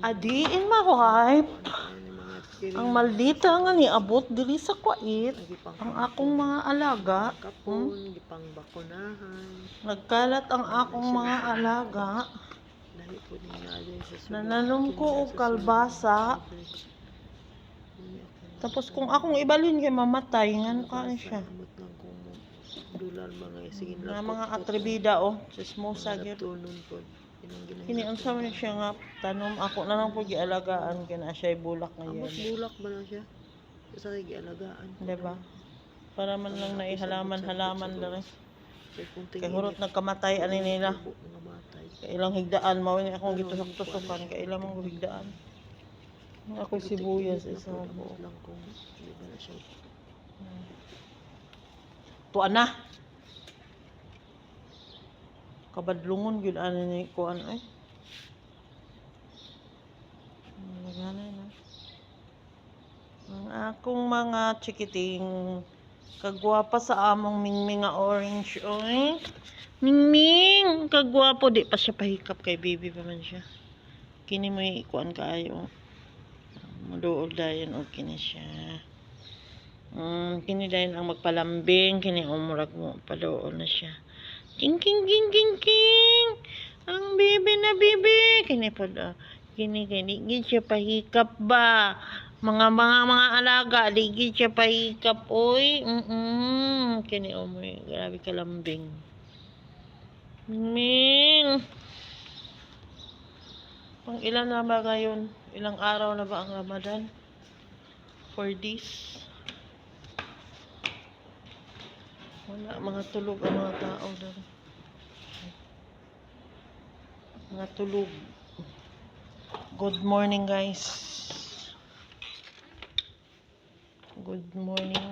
Adiin ma-wipe. Ang maldita nga ni abot diri sa kwait. Ang akong mga alaga. Gipang bakunahan. Nagkalat ang akong mga alaga. Dali po niya sa Nananom ko og kalbasa. Tapos kung akong ibalhin kay mamatay, ngano ka siya. Na mga atribida chismosa gyud. Kini unsa man siya nga tanom ako na lang po gialagaan kina siya bulak ngayon. Bulak ba na siya? Sa gialagaan. Diba? Para man lang naihalaman-halaman lang. Kay hurot nagkamatay ani nila. Kay ilang higdaan mao ni akong gitusok-tusokan kay ilang mong higdaan. Ako sibuyas isa mo. Tuan na. Kabadlungon gyud ani ni kuan ay. Ganay na. Ang akong mga chikiting kagwapa sa among Mingming nga orange oy. Mingming, kagwapo di pa siya pahikap kay baby pa man siya. Kini mo ikuan kaayo. Muduol dayon og kini siya. Kini dayon ang magpalambing, kini umurag mo paduol na siya. King king king king king. Ang bibi na bibi. Kini pod kini gid siya pahikap ba. Mga alaga digid siya pahikap oy. Kini umoy grabe kalambing. Ming. Pang ilan na ba ngayon? Ilang araw na ba ang Ramadan? 4 days. Wala, mga tulog ang mga tao doon. Mga tulog. Good morning guys. Good morning.